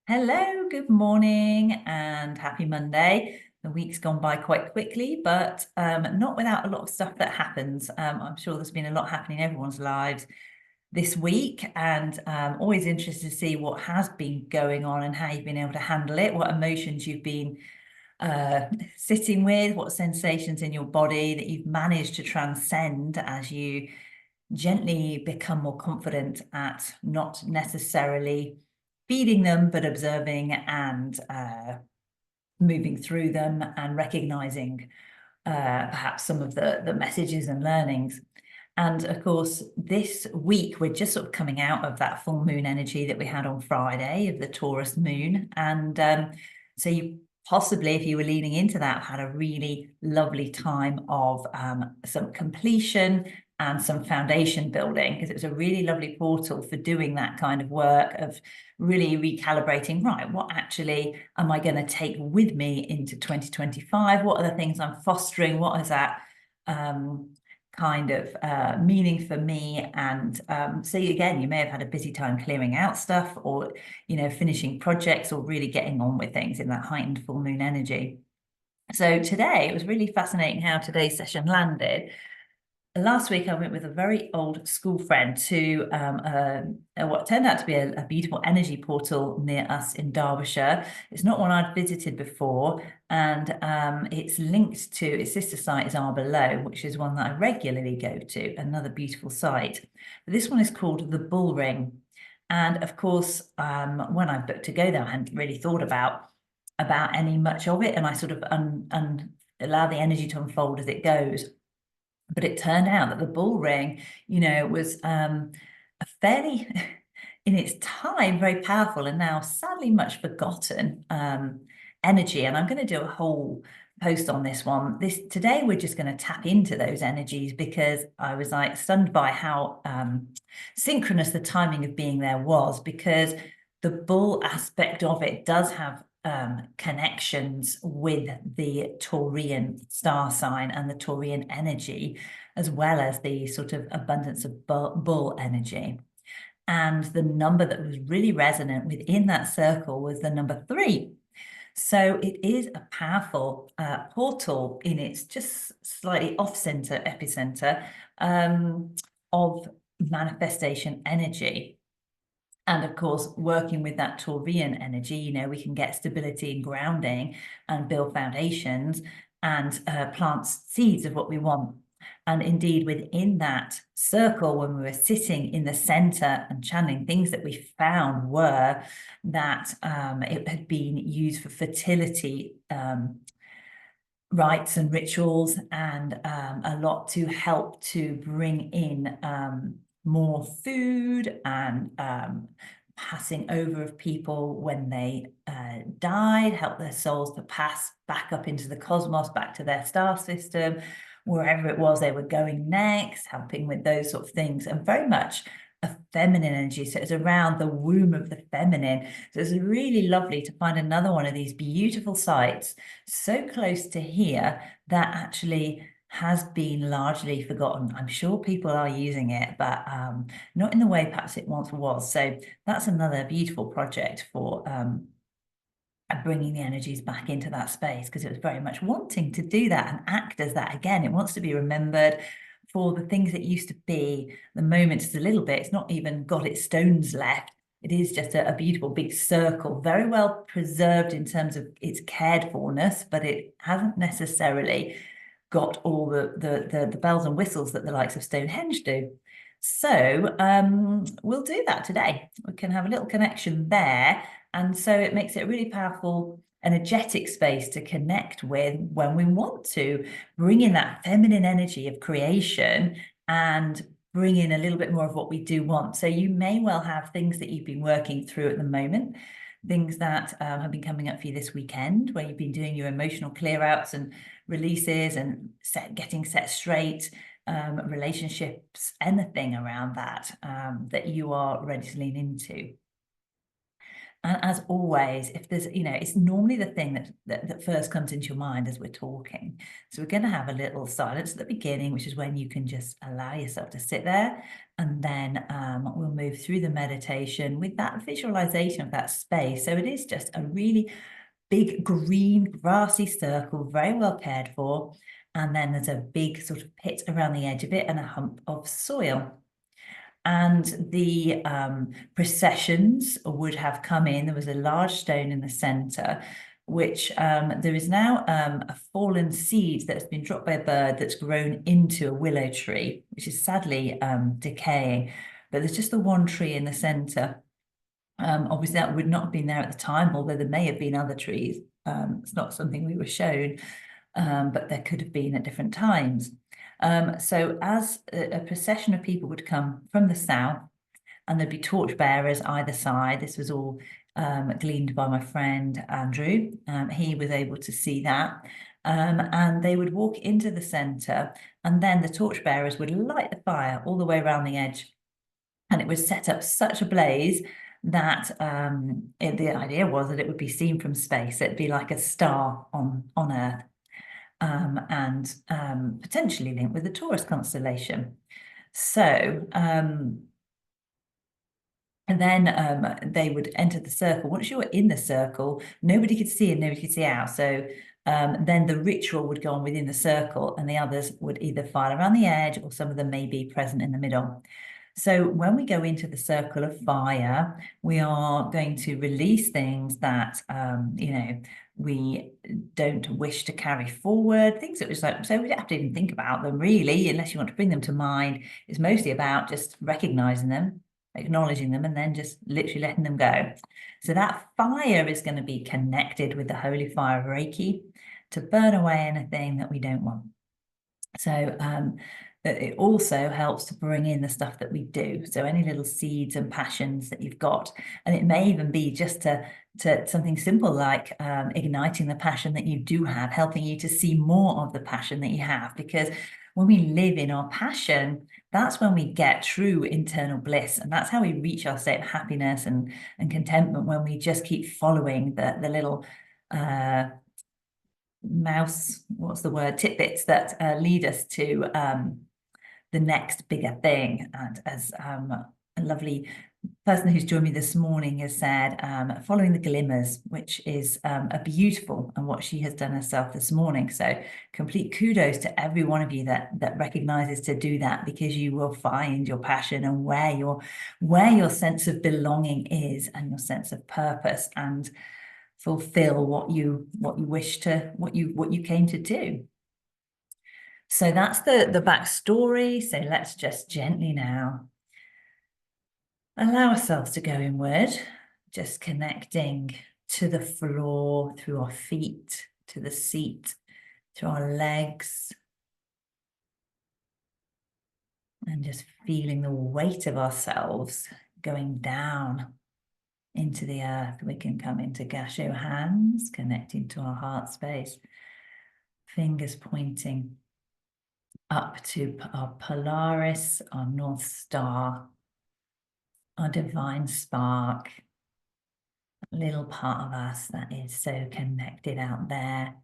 Hello, good morning and happy Monday. The week's gone by quite quickly, but not without a lot of stuff that happens. I'm sure there's been a lot happening in everyone's lives this week, and always interested to see what has been going on and how you've been able to handle it, what emotions you've been sitting with, what sensations in your body that you've managed to transcend as you gently become more confident at not necessarily feeding them, but observing and moving through them and recognizing perhaps some of the messages and learnings. And of course, this week, we're just sort of coming out of that full moon energy that we had on Friday of the Taurus moon. And so you possibly, if you were leaning into that, had a really lovely time of some completion and some foundation building, because it was a really lovely portal for doing that kind of work of really recalibrating, right, what actually am I going to take with me into 2025? What are the things I'm fostering? What is that kind of meaning for me? And so again, you may have had a busy time clearing out stuff or, finishing projects or really getting on with things in that heightened full moon energy. So today, it was really fascinating how today's session landed. Last week, I went with a very old school friend to what turned out to be a beautiful energy portal near us in Derbyshire. It's not one I'd visited before, and it's linked to its sister site is Arbor Low, which is one that I regularly go to, another beautiful site. But this one is called the Bull Ring. And of course, when I booked to go there, I hadn't really thought about any much of it, and I sort of allow the energy to unfold as it goes. But it turned out that the bull ring, was a fairly, in its time, very powerful and now sadly much forgotten energy. And I'm going to do a whole post on this one. Today we're just going to tap into those energies because I was like stunned by how synchronous the timing of being there was, because the bull aspect of it does have connections with the Taurian star sign and the Taurian energy, as well as the sort of abundance of bull energy. And the number that was really resonant within that circle was the number 3. So it is a powerful portal in its just slightly off-center epicenter of manifestation energy. And of course, working with that Taurian energy, we can get stability and grounding and build foundations and plant seeds of what we want. And indeed, within that circle, when we were sitting in the center and channeling, things that we found were that it had been used for fertility rites and rituals, and a lot to help to bring in more food and passing over of people when they died, help their souls to pass back up into the cosmos, back to their star system, wherever it was they were going next, helping with those sort of things, and very much a feminine energy. So it's around the womb of the feminine. So it's really lovely to find another one of these beautiful sites so close to here that actually has been largely forgotten. I'm sure people are using it, but not in the way perhaps it once was. So that's another beautiful project for bringing the energies back into that space, because it was very much wanting to do that and act as that. Again, it wants to be remembered for the things that used to be. The moment is a little bit, it's not even got its stones left. It is just a beautiful big circle, very well preserved in terms of its cared forness, but it hasn't necessarily got all the bells and whistles that the likes of Stonehenge do. So we'll do that today. We can have a little connection there. And so it makes it a really powerful, energetic space to connect with when we want to bring in that feminine energy of creation and bring in a little bit more of what we do want. So you may well have things that you've been working through at the moment, things that have been coming up for you this weekend, where you've been doing your emotional clear outs and releases and getting set straight, relationships, anything around that that you are ready to lean into. And as always, if there's, it's normally the thing that first comes into your mind as we're talking. So we're going to have a little silence at the beginning, which is when you can just allow yourself to sit there. And then we'll move through the meditation with that visualization of that space. So it is just a really big green grassy circle, very well cared for. And then there's a big sort of pit around the edge of it and a hump of soil. And the processions would have come in. There was a large stone in the center, which there is now a fallen seed that has been dropped by a bird that's grown into a willow tree, which is sadly decaying. But there's just the one tree in the center. Obviously, that would not have been there at the time, although there may have been other trees. It's not something we were shown, but there could have been at different times. So as a procession of people would come from the south, and there'd be torch bearers either side. This was all gleaned by my friend Andrew. He was able to see that. And they would walk into the center, and then the torch bearers would light the fire all the way around the edge. And it would set up such a blaze that the idea was that it would be seen from space. It'd be like a star on Earth. And potentially linked with the Taurus constellation. So, and then they would enter the circle. Once you were in the circle, nobody could see and nobody could see out. So then the ritual would go on within the circle, and the others would either file around the edge, or some of them may be present in the middle. So when we go into the circle of fire, we are going to release things that, we don't wish to carry forward, things that was like, so we don't have to even think about them really, unless you want to bring them to mind. It's mostly about just recognizing them, acknowledging them, and then just literally letting them go. So that fire is going to be connected with the holy fire of Reiki to burn away anything that we don't want. So it also helps to bring in the stuff that we do. So any little seeds and passions that you've got, and it may even be just to something simple like igniting the passion that you do have, helping you to see more of the passion that you have. Because when we live in our passion, that's when we get true internal bliss, and that's how we reach our state of happiness and contentment, when we just keep following the little tidbits that lead us to the next bigger thing. And as a lovely person who's joined me this morning has said, following the glimmers, which is a beautiful, and what she has done herself this morning. So complete kudos to every one of you that recognizes to do that, because you will find your passion and where your sense of belonging is, and your sense of purpose, and fulfill what you wish to, what you came to do. So that's the backstory. So let's just gently now allow ourselves to go inward, just connecting to the floor, through our feet, to the seat, through our legs, and just feeling the weight of ourselves going down into the earth. We can come into Gasho hands, connecting to our heart space, fingers pointing up to our Polaris, our North Star, our divine spark, a little part of us that is so connected out there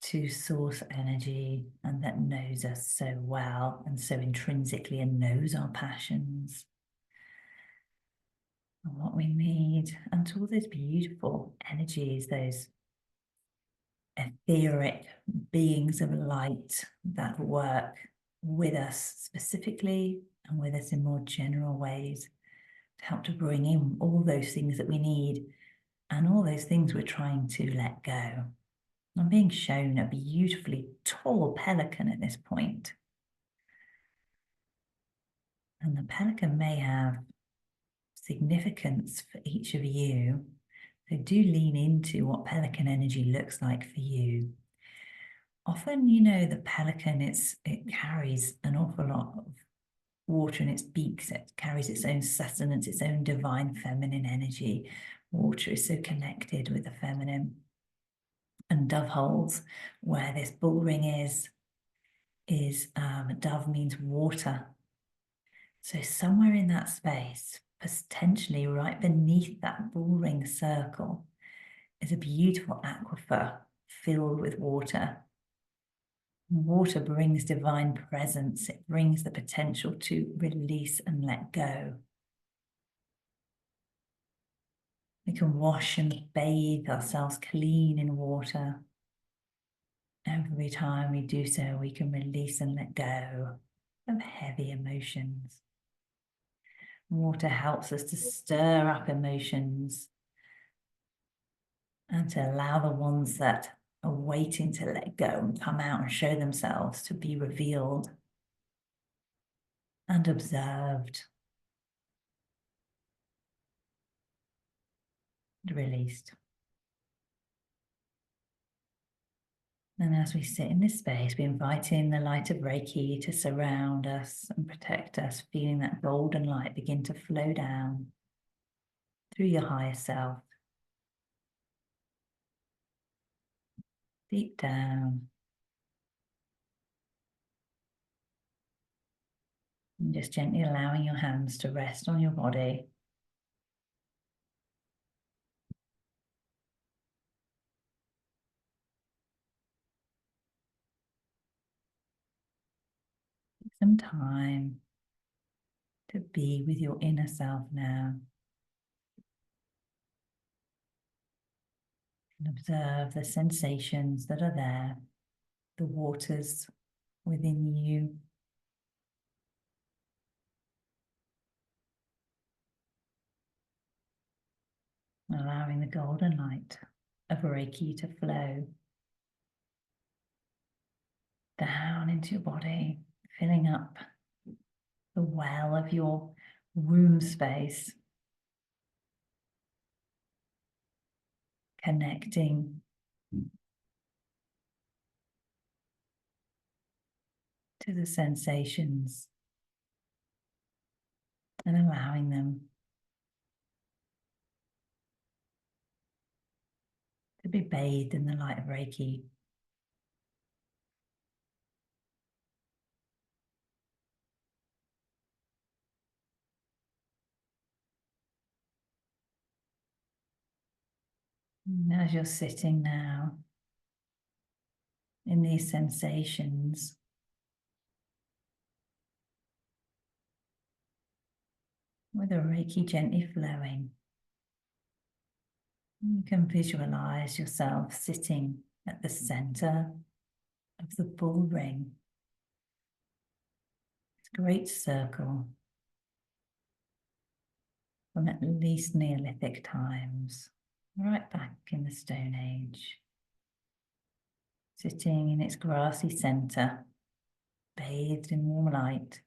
to source energy, and that knows us so well and so intrinsically, and knows our passions and what we need, and to all those beautiful energies, those etheric beings of light that work with us specifically and with us in more general ways, to help to bring in all those things that we need and all those things we're trying to let go. I'm being shown a beautifully tall pelican at this point. And the pelican may have significance for each of you. So do lean into what pelican energy looks like for you. Often, the pelican, it carries an awful lot of water in its beaks. It carries its own sustenance, its own divine feminine energy. Water is so connected with the feminine. And dove holes, where this bull ring is dove means water. So somewhere in that space, potentially right beneath that bullring circle is a beautiful aquifer filled with water. Water brings divine presence. It brings the potential to release and let go. We can wash and bathe ourselves clean in water. Every time we do so, we can release and let go of heavy emotions. Water helps us to stir up emotions and to allow the ones that are waiting to let go and come out and show themselves to be revealed and observed and released. And as we sit in this space, we invite in the light of Reiki to surround us and protect us, feeling that golden light begin to flow down through your higher self, deep down. And just gently allowing your hands to rest on your body. Take some time to be with your inner self now. And observe the sensations that are there, the waters within you. Allowing the golden light of Reiki to flow down into your body, filling up the well of your room space, connecting to the sensations and allowing them to be bathed in the light of Reiki. And as you're sitting now in these sensations, with the Reiki gently flowing, you can visualize yourself sitting at the center of the bull ring. It's a great circle from at least Neolithic times, right back in the Stone Age. Sitting in its grassy center, bathed in warm light.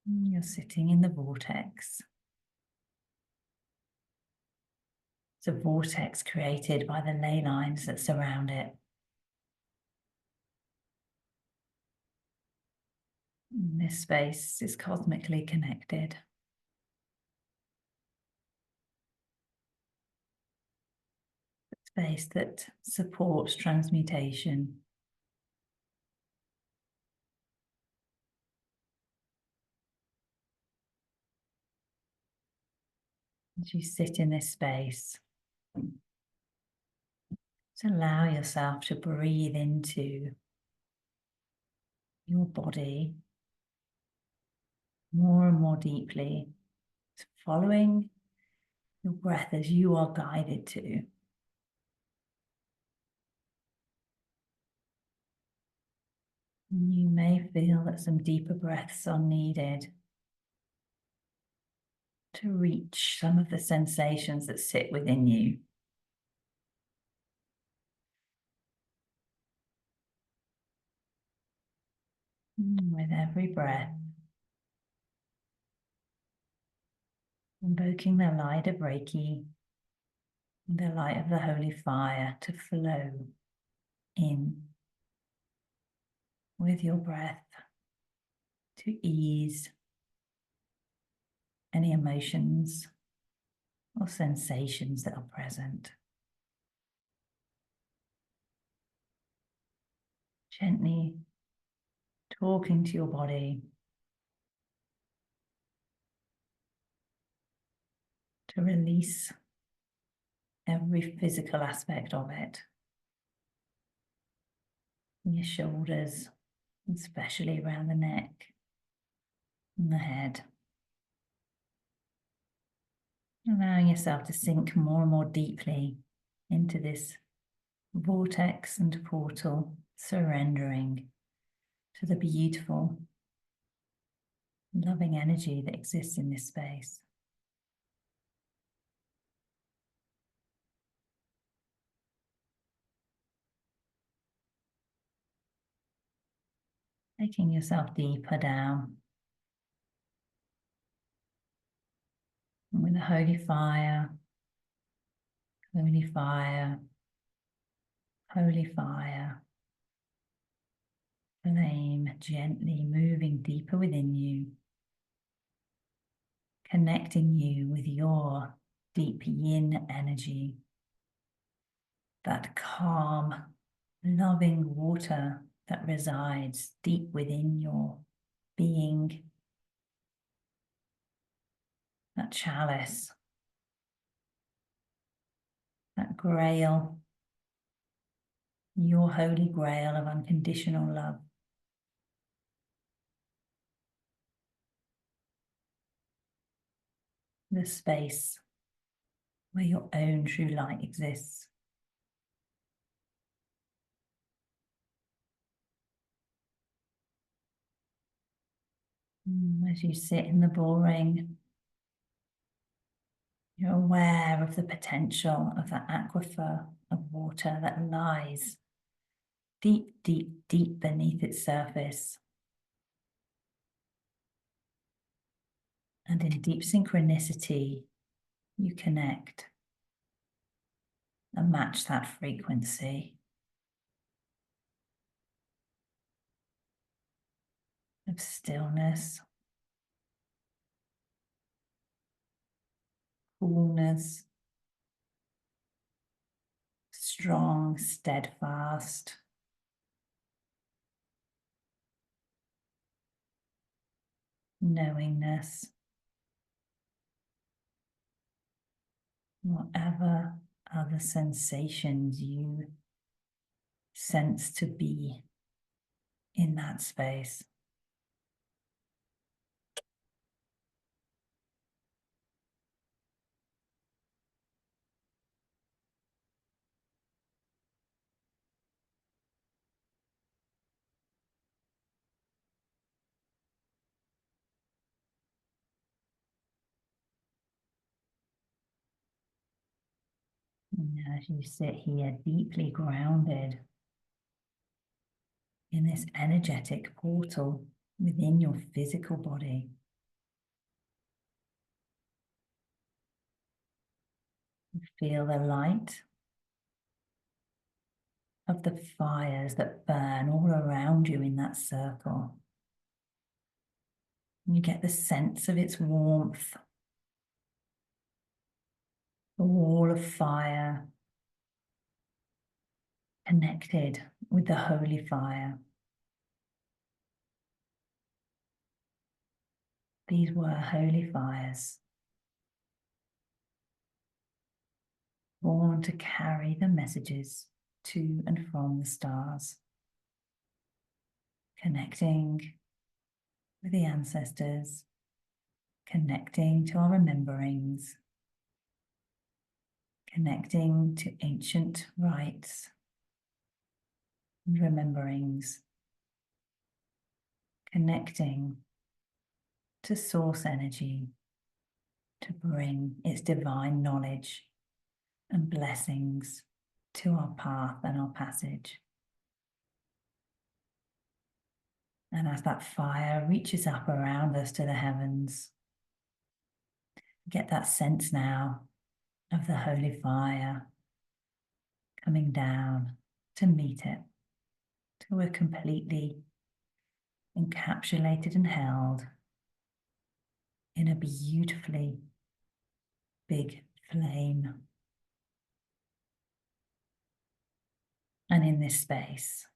You're sitting in the vortex. It's a vortex created by the ley lines that surround it. This space is cosmically connected. A space that supports transmutation. As you sit in this space, to allow yourself to breathe into your body more and more deeply, following your breath as you are guided to. You may feel that some deeper breaths are needed to reach some of the sensations that sit within you. With every breath, invoking the light of Reiki, the light of the holy fire to flow in with your breath to ease any emotions or sensations that are present. Gently talking to your body to release every physical aspect of it. Your shoulders, especially around the neck and the head. Allowing yourself to sink more and more deeply into this vortex and portal, surrendering to the beautiful, loving energy that exists in this space. Taking yourself deeper down. And with the holy fire, holy fire, holy fire, flame gently moving deeper within you, connecting you with your deep yin energy, that calm, loving water that resides deep within your being, that chalice, that grail, your holy grail of unconditional love. The space where your own true light exists. As you sit in the bull ring, you're aware of the potential of that aquifer of water that lies deep, deep, deep beneath its surface. And in deep synchronicity, you connect and match that frequency of stillness, coolness, strong, steadfast, knowingness, whatever other sensations you sense to be in that space. And as you sit here deeply grounded in this energetic portal within your physical body, feel the light of the fires that burn all around you in that circle. You get the sense of its warmth, a wall of fire connected with the holy fire. These were holy fires, born to carry the messages to and from the stars, connecting with the ancestors, connecting to our rememberings, connecting to ancient rites and rememberings, connecting to source energy to bring its divine knowledge and blessings to our path and our passage. And as that fire reaches up around us to the heavens, get that sense now of the holy fire coming down to meet it, till we're completely encapsulated and held in a beautifully big flame. And in this space,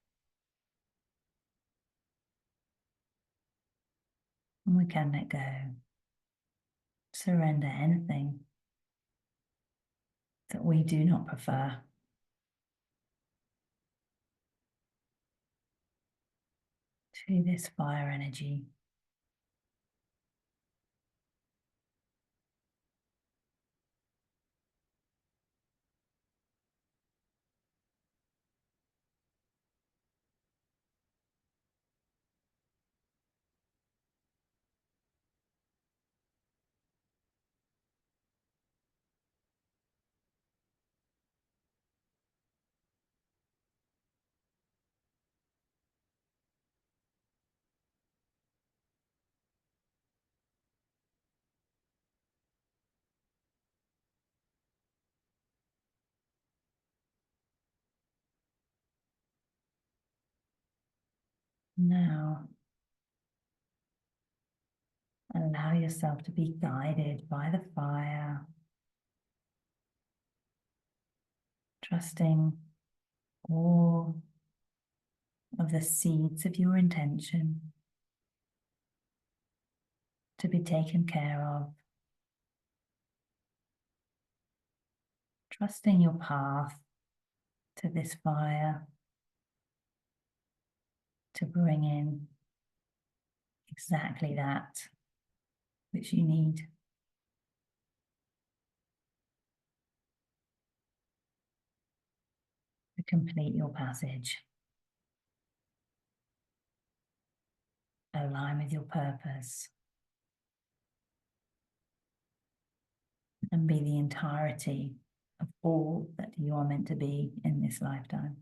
we can let go, surrender anything that we do not prefer. To this fire energy. Now, allow yourself to be guided by the fire, trusting all of the seeds of your intention to be taken care of, trusting your path to this fire to bring in exactly that which you need. To complete your passage. Align with your purpose and be the entirety of all that you are meant to be in this lifetime.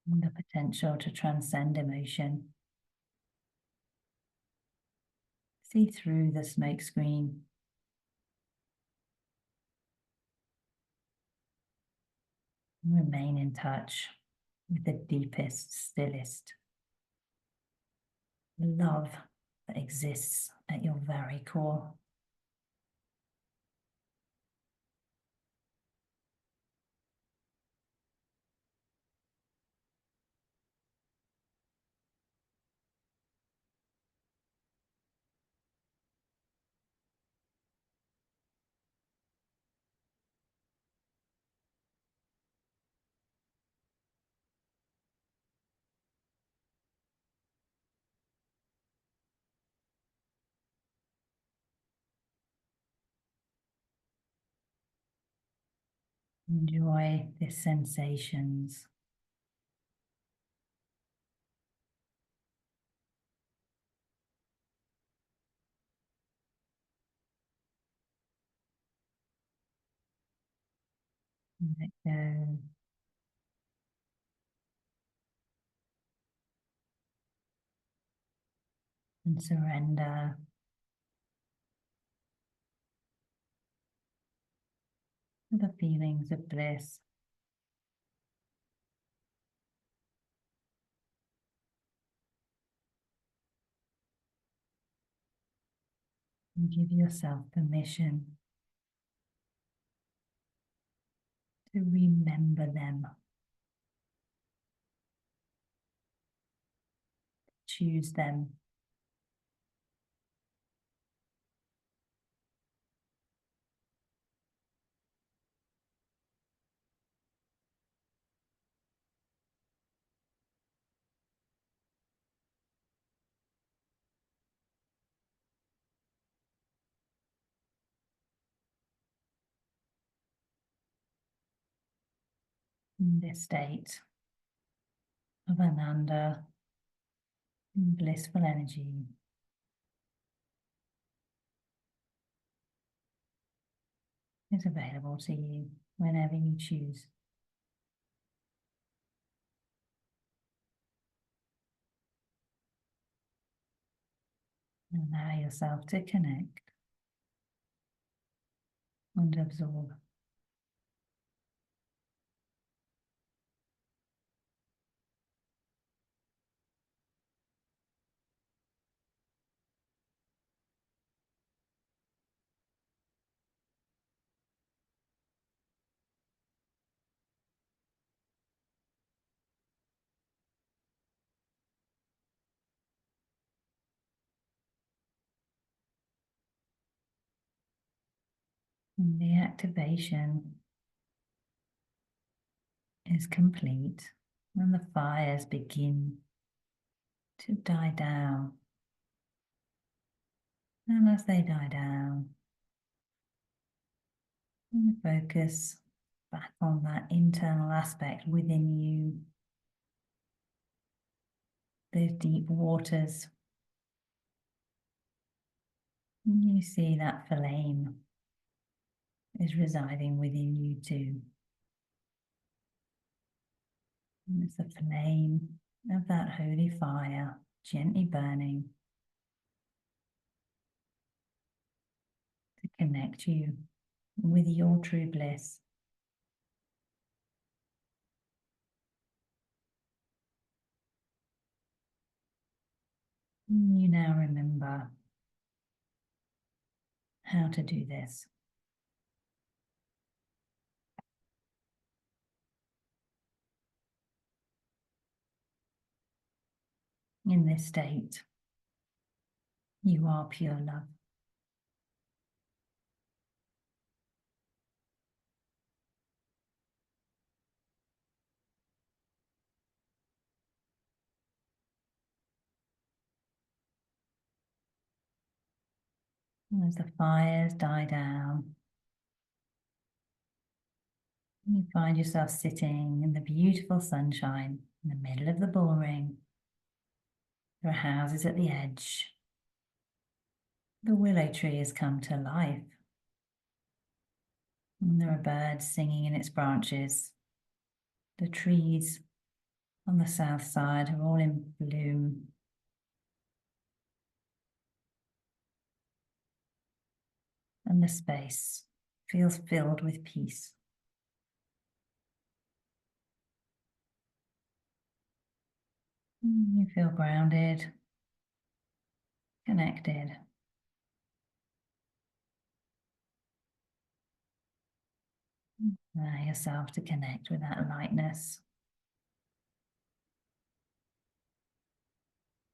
And the potential to transcend emotion. See through the smokescreen. Remain in touch with the deepest, stillest love that exists at your very core. Enjoy the sensations. Let go. And surrender to the feelings of bliss. And give yourself permission to remember them. Choose them. In this state of ananda, blissful energy, is available to you whenever you choose. Allow yourself to connect and absorb. And the activation is complete, and the fires begin to die down. And as they die down, you focus back on that internal aspect within you, those deep waters. And you see that flame is residing within you too. And it's the flame of that holy fire gently burning to connect you with your true bliss. You now remember how to do this. In this state, you are pure love. And as the fires die down, you find yourself sitting in the beautiful sunshine in the middle of the bull ring. There are houses at the edge. The willow tree has come to life. And there are birds singing in its branches. The trees on the south side are all in bloom. And the space feels filled with peace. You feel grounded, connected. Allow yourself to connect with that lightness.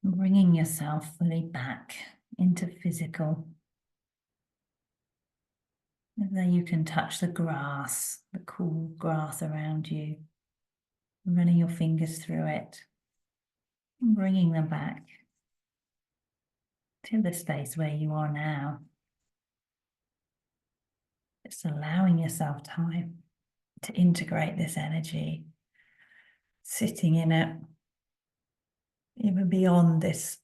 Bringing yourself fully back into physical. As though you can touch the grass, the cool grass around you, running your fingers through it, and bringing them back to the space where you are now. Just allowing yourself time to integrate this energy, sitting in it, even beyond this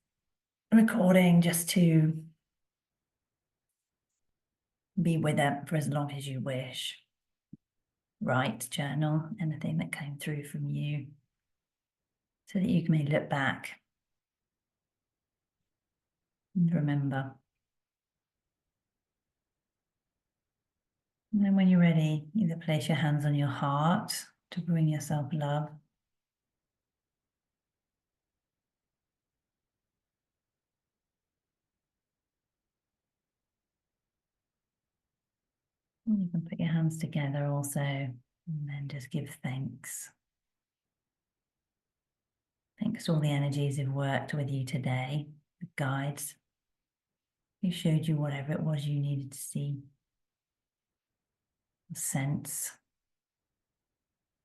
recording, just to be with it for as long as you wish. Write, journal, anything that came through from you, so that you may look back and remember. And then when you're ready, either place your hands on your heart to bring yourself love. And you can put your hands together also, and then just give thanks. Thanks to all the energies who've worked with you today, the guides who showed you whatever it was you needed to see, sense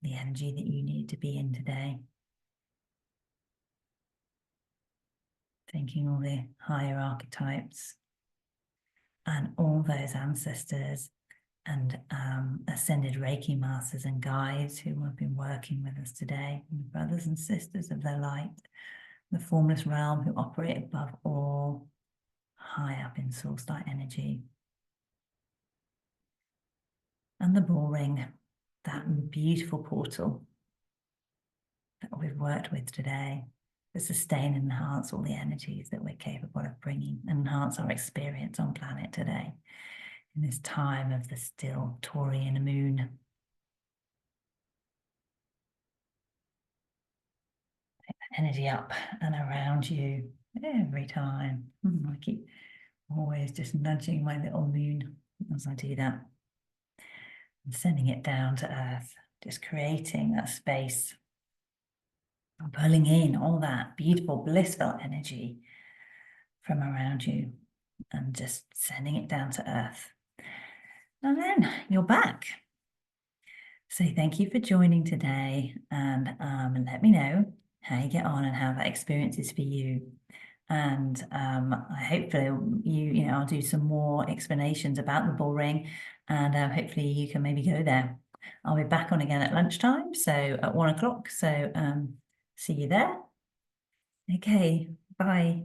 the energy that you need to be in today. Thanking all the higher archetypes and all those ancestors and ascended Reiki masters and guides who have been working with us today, and the brothers and sisters of the light, the formless realm who operate above all, high up in source light energy. And the bull ring, that beautiful portal that we've worked with today, to sustain and enhance all the energies that we're capable of bringing and enhance our experience on planet today in this time of the still Taurian moon. Take that energy up and around you every time. I keep always just nudging my little moon as I do that. And sending it down to earth, just creating that space, pulling in all that beautiful, blissful energy from around you and just sending it down to earth. And then you're back. So thank you for joining today, and let me know how you get on and how that experience is for you. And I hopefully I'll do some more explanations about the bull ring, and hopefully you can maybe go there. I'll be back on again at lunchtime, so at 1 o'clock. So see you there. Okay, bye.